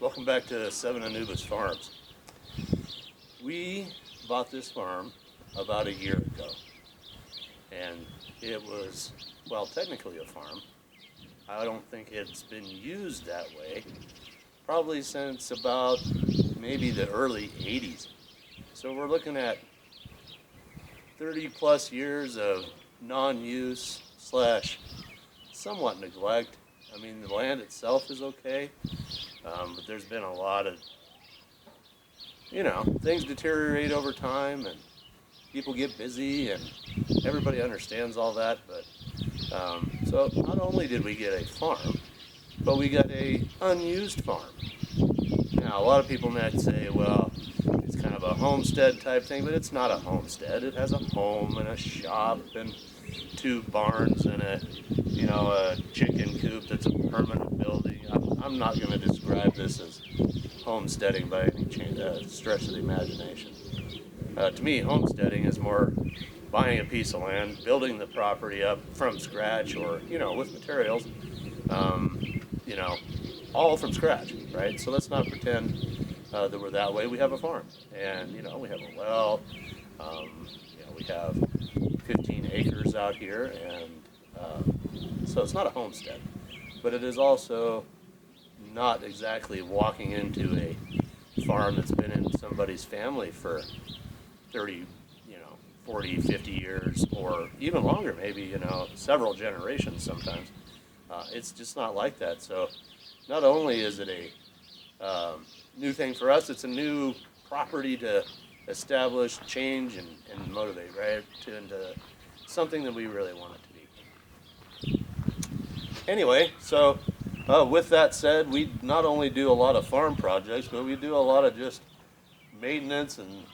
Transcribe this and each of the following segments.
Welcome back to Seven Anubis Farms. We bought this farm about a year ago, and it was, well, technically a farm. I don't think it's been used that way probably since about maybe the early 80s. So we're looking at 30 plus years of non-use slash somewhat neglect. I mean, the land itself is okay, but there's been a lot of, things deteriorate over time and people get busy and everybody understands all that. But so not only did we get a farm, but we got a unused farm. Now, a lot of people might say, well, it's kind of a homestead type thing, but it's not a homestead. It has a home and a shop and two barns and a chicken coop that's a permanent building. I'm not going to describe this as homesteading by any stretch of the imagination. To me, homesteading is more buying a piece of land, building the property up from scratch or, with materials, all from scratch, right? So let's not pretend that we're that way. We have a farm and, we have a well, we have 15 acres out here, and so it's not a homestead, but it is also not exactly walking into a farm that's been in somebody's family for 30, 40, 50 years, or even longer, maybe, several generations sometimes. It's just not like that. So not only is it a new thing for us, it's a new property to establish, change, and motivate, right, into something that we really want it to be. Anyway, so with that said, we not only do a lot of farm projects, but we do a lot of just maintenance and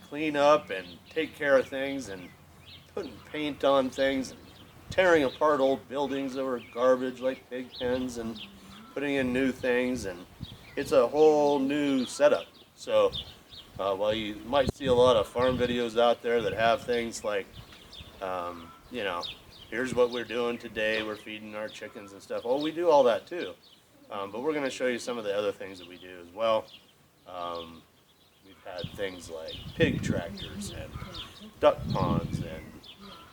clean up and take care of things and putting paint on things and tearing apart old buildings that were garbage like pig pens and putting in new things, and it's a whole new setup. So while you might see a lot of farm videos out there that have things like here's what we're doing today, we're feeding our chickens and stuff. Well, we do all that too, but we're going to show you some of the other things that we do as well. We've had things like pig tractors and duck ponds and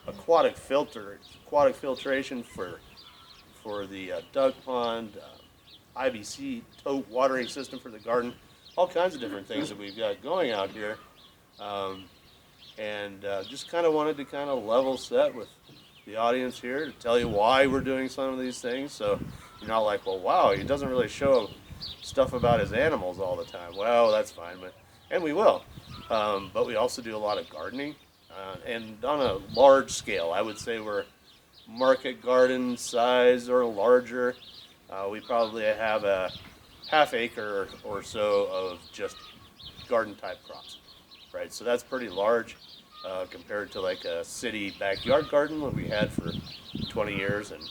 aquatic filtration for the duck pond, IBC tote watering system for the garden, all kinds of different things that we've got going out here, and just kind of wanted to kind of level set with the audience here to tell you why we're doing some of these things, so you're not like, well, wow, he doesn't really show stuff about his animals all the time. Well, that's fine, and we will, but we also do a lot of gardening, and on a large scale. I would say we're market garden size or larger. We probably have a half acre or so of just garden type crops, right? So that's pretty large compared to like a city backyard garden that we had for 20 years and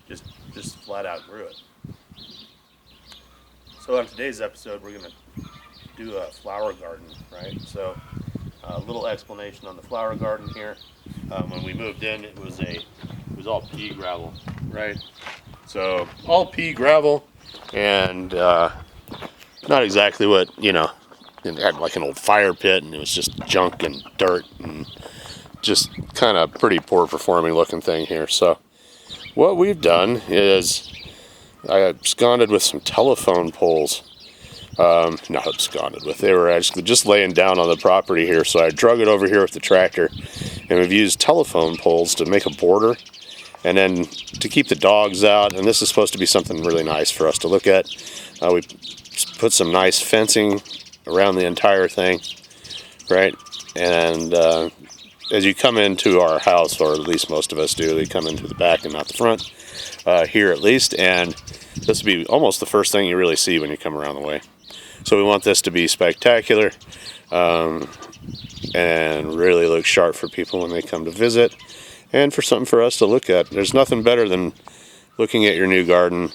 just flat out grew it. So on today's episode, we're going to do a flower garden, right? So a little explanation on the flower garden here. When we moved in, it was all pea gravel, right? So all pea gravel, and not exactly what, it had like an old fire pit, and it was just junk and dirt and just kind of pretty poor performing looking thing here. So what we've done is I absconded with some telephone poles. Not absconded with, they were actually just laying down on the property here, so I drug it over here with the tractor, and we've used telephone poles to make a border and then to keep the dogs out, and this is supposed to be something really nice for us to look at. We put some nice fencing around the entire thing, right? And as you come into our house, or at least most of us do, we come into the back and not the front, here at least, and this will be almost the first thing you really see when you come around the way. So we want this to be spectacular and really look sharp for people when they come to visit, and for something for us to look at. There's nothing better than looking at your new garden,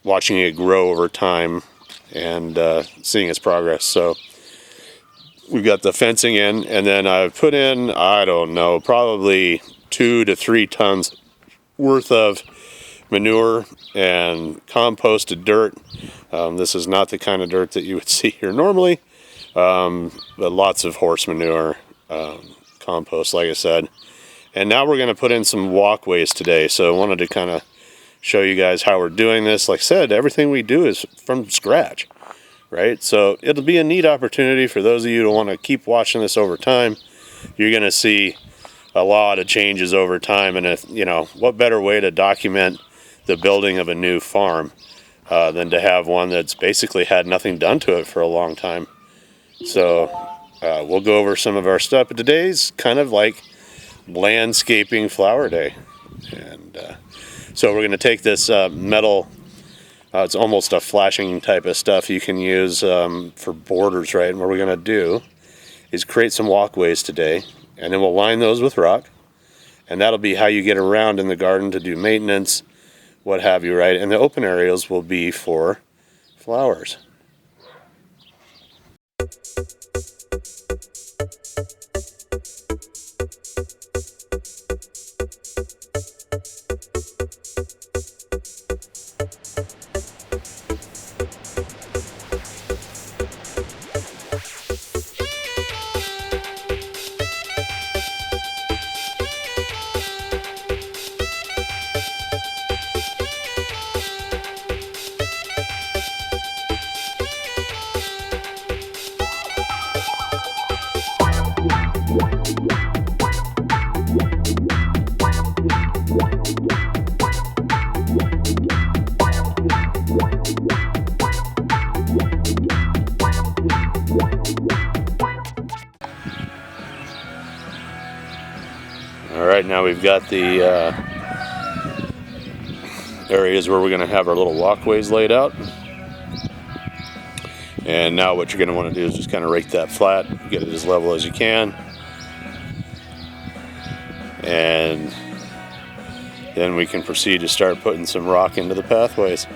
watching it grow over time, and seeing its progress. So we've got the fencing in, and then I've put in, I don't know, probably 2 to 3 tons worth of manure and composted dirt. This is not the kind of dirt that you would see here normally, but lots of horse manure, compost, like I said. And now we're going to put in some walkways today. So I wanted to kind of show you guys how we're doing this. Like I said, everything we do is from scratch, right? So it'll be a neat opportunity for those of you who want to keep watching this over time. You're going to see a lot of changes over time, and if, you know, what better way to document the building of a new farm than to have one that's basically had nothing done to it for a long time. So we'll go over some of our stuff, but today's kind of like landscaping flower day. And so we're going to take this metal, it's almost a flashing type of stuff you can use for borders, right? And what we're going to do is create some walkways today, and then we'll line those with rock, and that'll be how you get around in the garden to do maintenance, what have you, right? And the open areas will be for flowers. Alright, now we've got the areas where we're going to have our little walkways laid out. And now what you're going to want to do is just kind of rake that flat, get it as level as you can. And then we can proceed to start putting some rock into the pathways.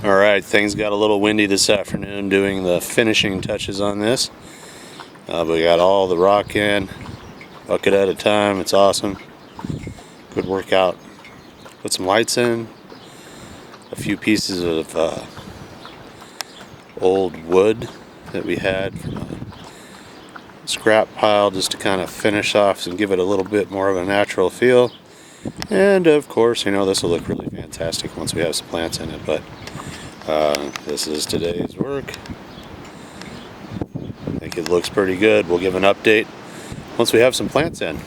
Alright, things got a little windy this afternoon doing the finishing touches on this. We got all the rock in, bucket at a time. It's awesome. Good workout. Put some lights in, a few pieces of old wood that we had from a scrap pile just to kind of finish off and give it a little bit more of a natural feel. And of course, this will look really fantastic once we have some plants in it, but this is today's work. I think it looks pretty good. We'll give an update once we have some plants in.